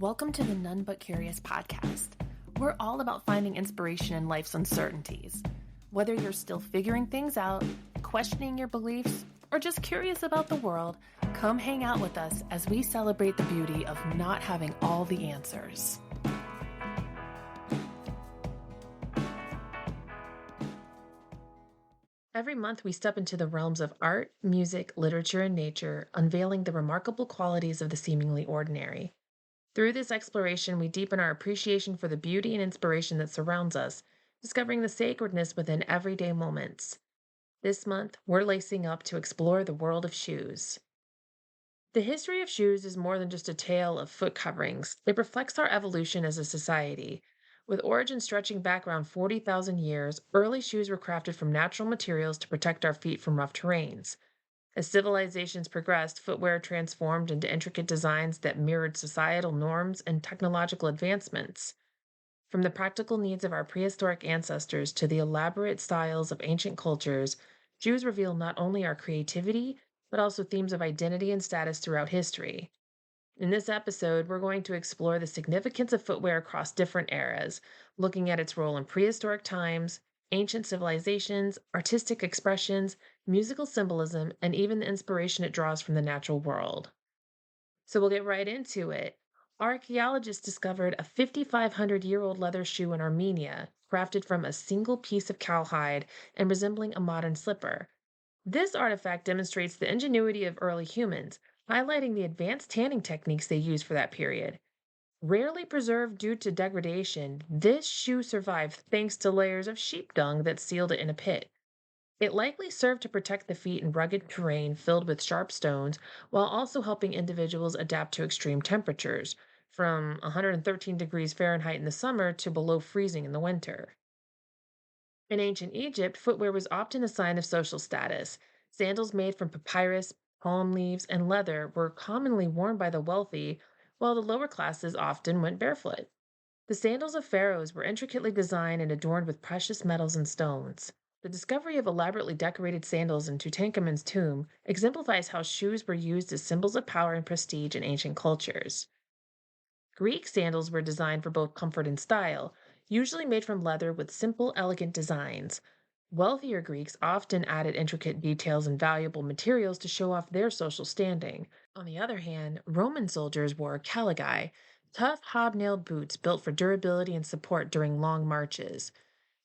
Welcome to the None But Curious podcast. We're all about finding inspiration in life's uncertainties. Whether you're still figuring things out, questioning your beliefs, or just curious about the world, come hang out with us as we celebrate the beauty of not having all the answers. Every month, we step into the realms of art, music, literature, and nature, unveiling the remarkable qualities of the seemingly ordinary. Through this exploration, we deepen our appreciation for the beauty and inspiration that surrounds us, discovering the sacredness within everyday moments. This month, we're lacing up to explore the world of shoes. The history of shoes is more than just a tale of foot coverings. It reflects our evolution as a society. With origins stretching back around 40,000 years, early shoes were crafted from natural materials to protect our feet from rough terrains. As civilizations progressed, footwear transformed into intricate designs that mirrored societal norms and technological advancements. From the practical needs of our prehistoric ancestors to the elaborate styles of ancient cultures, shoes reveal not only our creativity, but also themes of identity and status throughout history. In this episode, we're going to explore the significance of footwear across different eras, looking at its role in prehistoric times, ancient civilizations, artistic expressions, musical symbolism, and even the inspiration it draws from the natural world. So we'll get right into it. Archaeologists discovered a 5,500-year-old leather shoe in Armenia, crafted from a single piece of cowhide and resembling a modern slipper. This artifact demonstrates the ingenuity of early humans, highlighting the advanced tanning techniques they used for that period. Rarely preserved due to degradation, this shoe survived thanks to layers of sheep dung that sealed it in a pit. It likely served to protect the feet in rugged terrain filled with sharp stones, while also helping individuals adapt to extreme temperatures, from 113 degrees Fahrenheit in the summer to below freezing in the winter. In ancient Egypt, footwear was often a sign of social status. Sandals made from papyrus, palm leaves, and leather were commonly worn by the wealthy, while the lower classes often went barefoot. The sandals of pharaohs were intricately designed and adorned with precious metals and stones. The discovery of elaborately decorated sandals in Tutankhamun's tomb exemplifies how shoes were used as symbols of power and prestige in ancient cultures. Greek sandals were designed for both comfort and style, usually made from leather with simple, elegant designs. Wealthier Greeks often added intricate details and valuable materials to show off their social standing. On the other hand, Roman soldiers wore caligae, tough hobnailed boots built for durability and support during long marches.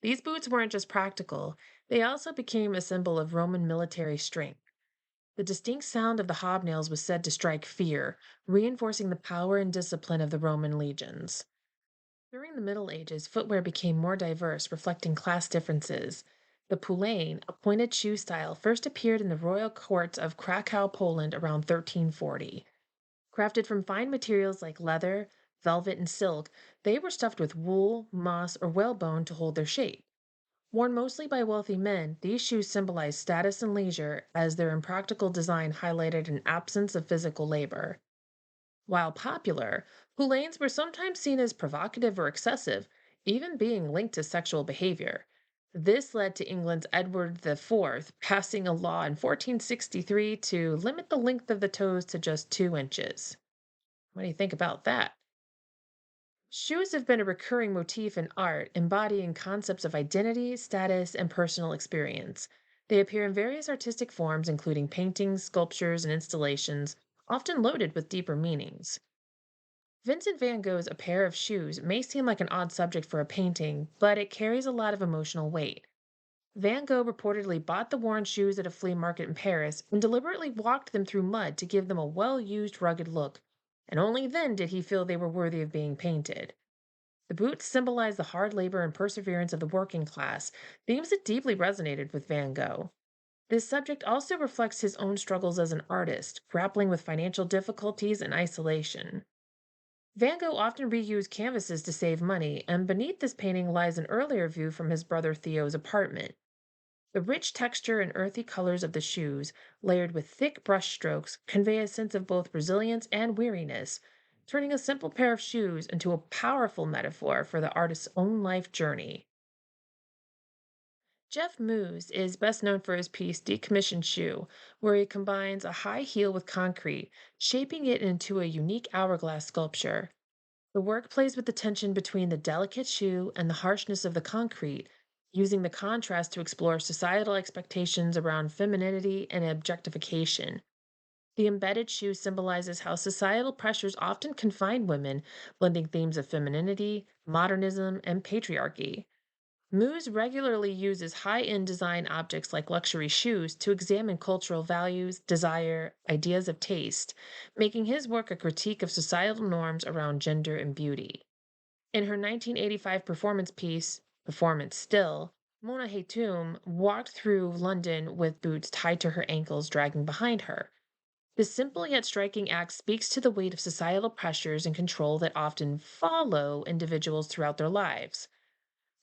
These boots weren't just practical, they also became a symbol of Roman military strength. The distinct sound of the hobnails was said to strike fear, reinforcing the power and discipline of the Roman legions. During the Middle Ages, footwear became more diverse, reflecting class differences. The poulain, a pointed shoe style, first appeared in the royal courts of Krakow, Poland around 1340. Crafted from fine materials like leather, velvet, and silk, they were stuffed with wool, moss, or whalebone to hold their shape. Worn mostly by wealthy men, these shoes symbolized status and leisure, as their impractical design highlighted an absence of physical labor. While popular, poulains were sometimes seen as provocative or excessive, even being linked to sexual behavior. This led to England's Edward IV passing a law in 1463 to limit the length of the toes to just 2 inches. What do you think about that? Shoes have been a recurring motif in art, embodying concepts of identity, status, and personal experience. They appear in various artistic forms, including paintings, sculptures, and installations, often loaded with deeper meanings. Vincent van Gogh's A Pair of Shoes may seem like an odd subject for a painting, but it carries a lot of emotional weight. Van Gogh reportedly bought the worn shoes at a flea market in Paris and deliberately walked them through mud to give them a well used, rugged look, and only then did he feel they were worthy of being painted. The boots symbolize the hard labor and perseverance of the working class, themes that deeply resonated with Van Gogh. This subject also reflects his own struggles as an artist, grappling with financial difficulties and isolation. Van Gogh often reused canvases to save money, and beneath this painting lies an earlier view from his brother Theo's apartment. The rich texture and earthy colors of the shoes, layered with thick brush strokes, convey a sense of both resilience and weariness, turning a simple pair of shoes into a powerful metaphor for the artist's own life journey. Jeff Moose is best known for his piece Decommissioned Shoe, where he combines a high heel with concrete, shaping it into a unique hourglass sculpture. The work plays with the tension between the delicate shoe and the harshness of the concrete, using the contrast to explore societal expectations around femininity and objectification. The embedded shoe symbolizes how societal pressures often confine women, blending themes of femininity, modernism, and patriarchy. Muse regularly uses high end design objects like luxury shoes to examine cultural values, desire, ideas of taste, making his work a critique of societal norms around gender and beauty. In her 1985 performance piece, Performance Still, Mona Hatoum walked through London with boots tied to her ankles dragging behind her. This simple yet striking act speaks to the weight of societal pressures and control that often follow individuals throughout their lives.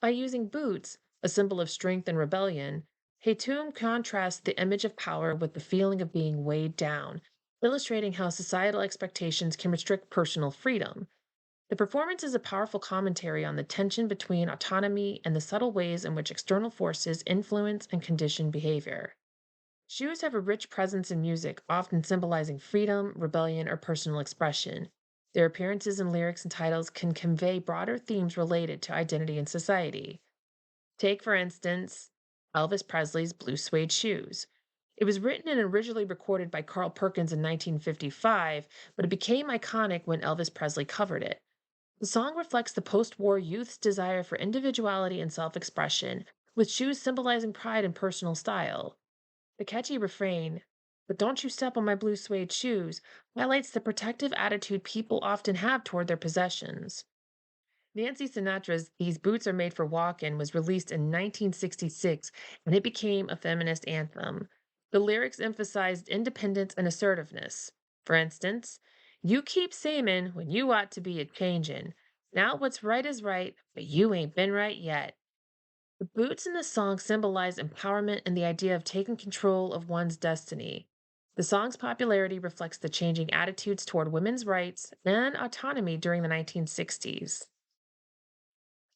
By using boots, a symbol of strength and rebellion, Hatum contrasts the image of power with the feeling of being weighed down, illustrating how societal expectations can restrict personal freedom. The performance is a powerful commentary on the tension between autonomy and the subtle ways in which external forces influence and condition behavior. Shoes have a rich presence in music, often symbolizing freedom, rebellion, or personal expression. Their appearances in lyrics and titles can convey broader themes related to identity and society. Take, for instance, Elvis Presley's Blue Suede Shoes. It was written and originally recorded by Carl Perkins in 1955, but it became iconic when Elvis Presley covered it. The song reflects the post war youth's desire for individuality and self expression, with shoes symbolizing pride and personal style. The catchy refrain, "But don't you step on my blue suede shoes," highlights the protective attitude people often have toward their possessions. Nancy Sinatra's These Boots Are Made for Walkin' was released in 1966 and it became a feminist anthem. The lyrics emphasized independence and assertiveness. For instance, "You keep saying when you ought to be a changin'. Now what's right is right, but you ain't been right yet." The boots in the song symbolize empowerment and the idea of taking control of one's destiny. The song's popularity reflects the changing attitudes toward women's rights and autonomy during the 1960s.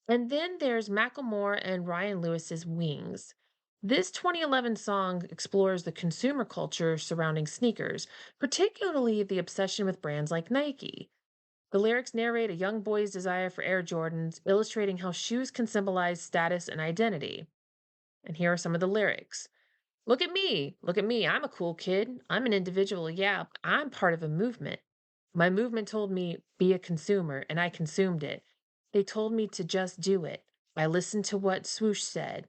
And then there's Macklemore and Ryan Lewis's Wings. This 2011 song explores the consumer culture surrounding sneakers, particularly the obsession with brands like Nike. The lyrics narrate a young boy's desire for Air Jordans, illustrating how shoes can symbolize status and identity. And here are some of the lyrics. "Look at me. Look at me. I'm a cool kid. I'm an individual. Yeah, but I'm part of a movement. My movement told me, be a consumer, and I consumed it. They told me to just do it. I listened to what Swoosh said."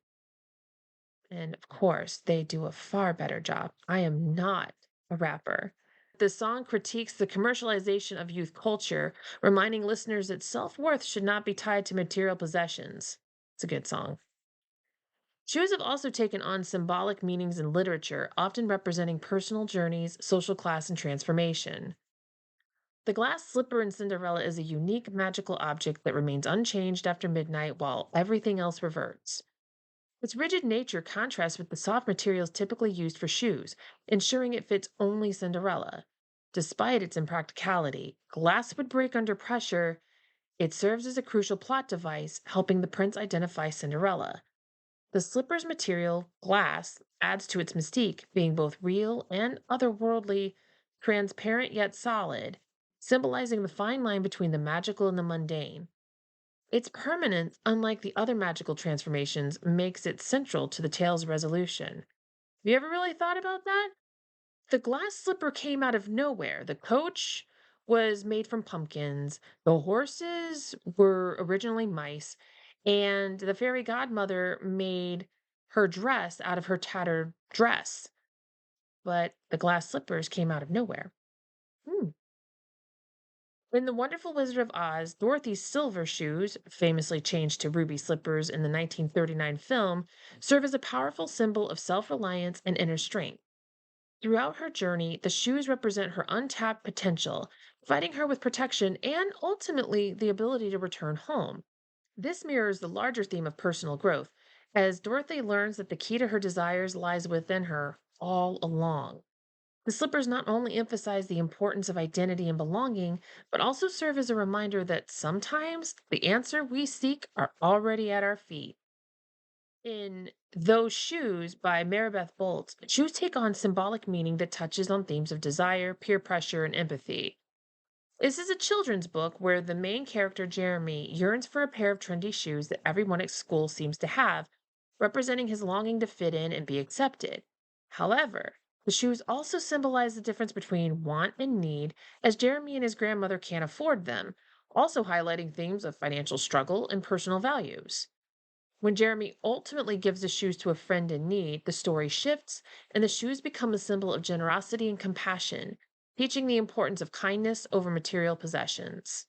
And of course, they do a far better job. I am not a rapper. The song critiques the commercialization of youth culture, reminding listeners that self worth should not be tied to material possessions. It's a good song. Shoes have also taken on symbolic meanings in literature, often representing personal journeys, social class, and transformation. The glass slipper in Cinderella is a unique magical object that remains unchanged after midnight while everything else reverts. Its rigid nature contrasts with the soft materials typically used for shoes, ensuring it fits only Cinderella. Despite its impracticality, glass would break under pressure. It serves as a crucial plot device, helping the prince identify Cinderella. The slipper's material, glass, adds to its mystique, being both real and otherworldly, transparent yet solid, symbolizing the fine line between the magical and the mundane. Its permanence, unlike the other magical transformations, makes it central to the tale's resolution. Have you ever really thought about that? The glass slipper came out of nowhere. The coach was made from pumpkins, the horses were originally mice, and the fairy godmother made her dress out of her tattered dress. But the glass slippers came out of nowhere. Hmm. In The Wonderful Wizard of Oz, Dorothy's silver shoes, famously changed to ruby slippers in the 1939 film, serve as a powerful symbol of self reliance and inner strength. Throughout her journey, the shoes represent her untapped potential, providing her with protection and ultimately the ability to return home. This mirrors the larger theme of personal growth, as Dorothy learns that the key to her desires lies within her all along. The slippers not only emphasize the importance of identity and belonging, but also serve as a reminder that sometimes the answer we seek are already at our feet. In Those Shoes by Maribeth Bolt, shoes take on symbolic meaning that touches on themes of desire, peer pressure, and empathy. This is a children's book where the main character, Jeremy, yearns for a pair of trendy shoes that everyone at school seems to have, representing his longing to fit in and be accepted. However, the shoes also symbolize the difference between want and need, as Jeremy and his grandmother can't afford them, also highlighting themes of financial struggle and personal values. When Jeremy ultimately gives the shoes to a friend in need, the story shifts and the shoes become a symbol of generosity and compassion, teaching the importance of kindness over material possessions.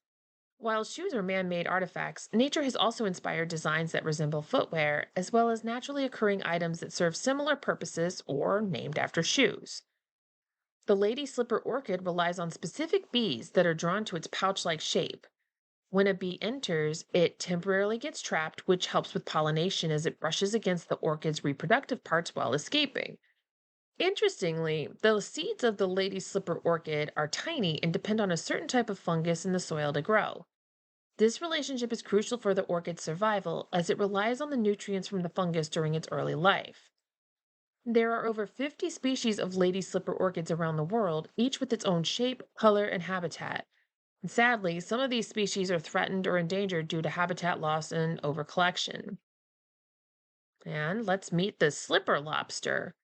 While shoes are man made artifacts, nature has also inspired designs that resemble footwear, as well as naturally occurring items that serve similar purposes or named after shoes. The lady slipper orchid relies on specific bees that are drawn to its pouch like shape. When a bee enters, it temporarily gets trapped, which helps with pollination as it brushes against the orchid's reproductive parts while escaping. Interestingly, the seeds of the lady slipper orchid are tiny and depend on a certain type of fungus in the soil to grow. This relationship is crucial for the orchid's survival as it relies on the nutrients from the fungus during its early life. There are over 50 species of lady slipper orchids around the world, each with its own shape, color, and habitat. And sadly, some of these species are threatened or endangered due to habitat loss and overcollection. And let's meet the slipper lobster.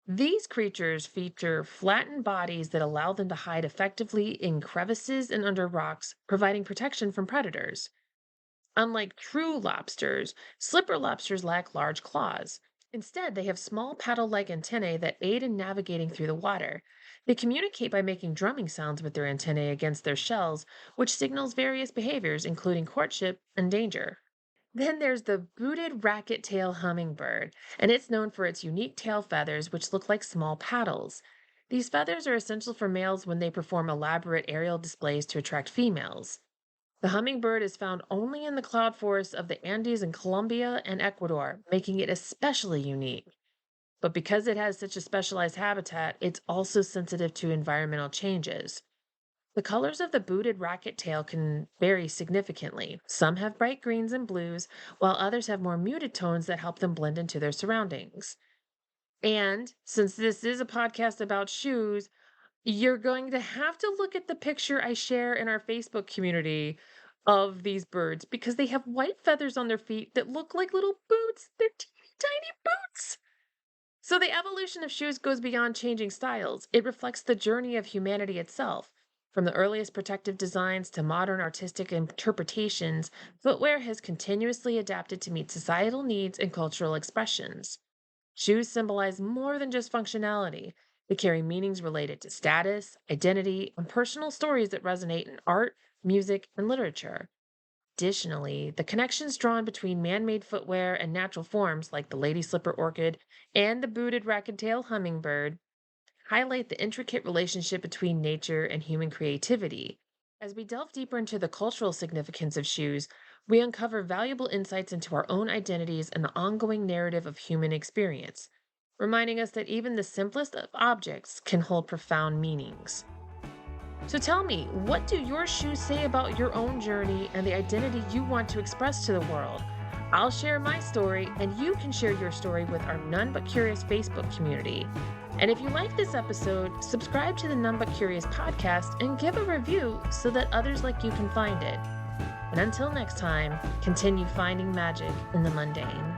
These creatures feature flattened bodies that allow them to hide effectively in crevices and under rocks, providing protection from predators. Unlike true lobsters, slipper lobsters lack large claws. Instead, they have small paddle like antennae that aid in navigating through the water. They communicate by making drumming sounds with their antennae against their shells, which signals various behaviors, including courtship and danger. Then there's the booted racket tail hummingbird, and it's known for its unique tail feathers, which look like small paddles. These feathers are essential for males when they perform elaborate aerial displays to attract females. The hummingbird is found only in the cloud forests of the Andes in Colombia and Ecuador, making it especially unique. But because it has such a specialized habitat, it's also sensitive to environmental changes. The colors of the booted racket tail can vary significantly. Some have bright greens and blues, while others have more muted tones that help them blend into their surroundings. And since this is a podcast about shoes, you're going to have to look at the picture I share in our Facebook community of these birds because they have white feathers on their feet that look like little boots. They're teeny tiny boots. So the evolution of shoes goes beyond changing styles. It reflects the journey of humanity itself. From the earliest protective designs to modern artistic interpretations, footwear has continuously adapted to meet societal needs and cultural expressions. Shoes symbolize more than just functionality. They carry meanings related to status, identity, and personal stories that resonate in art, music, and literature. Additionally, the connections drawn between man made footwear and natural forms like the lady slipper orchid and the booted racket tail hummingbird highlight the intricate relationship between nature and human creativity. As we delve deeper into the cultural significance of shoes, we uncover valuable insights into our own identities and the ongoing narrative of human experience, reminding us that even the simplest of objects can hold profound meanings. So tell me, what do your shoes say about your own journey and the identity you want to express to the world? I'll share my story, and you can share your story with our None But Curious Facebook community. And if you like this episode, subscribe to the None But Curious podcast and give a review so that others like you can find it. And until next time, continue finding magic in the mundane.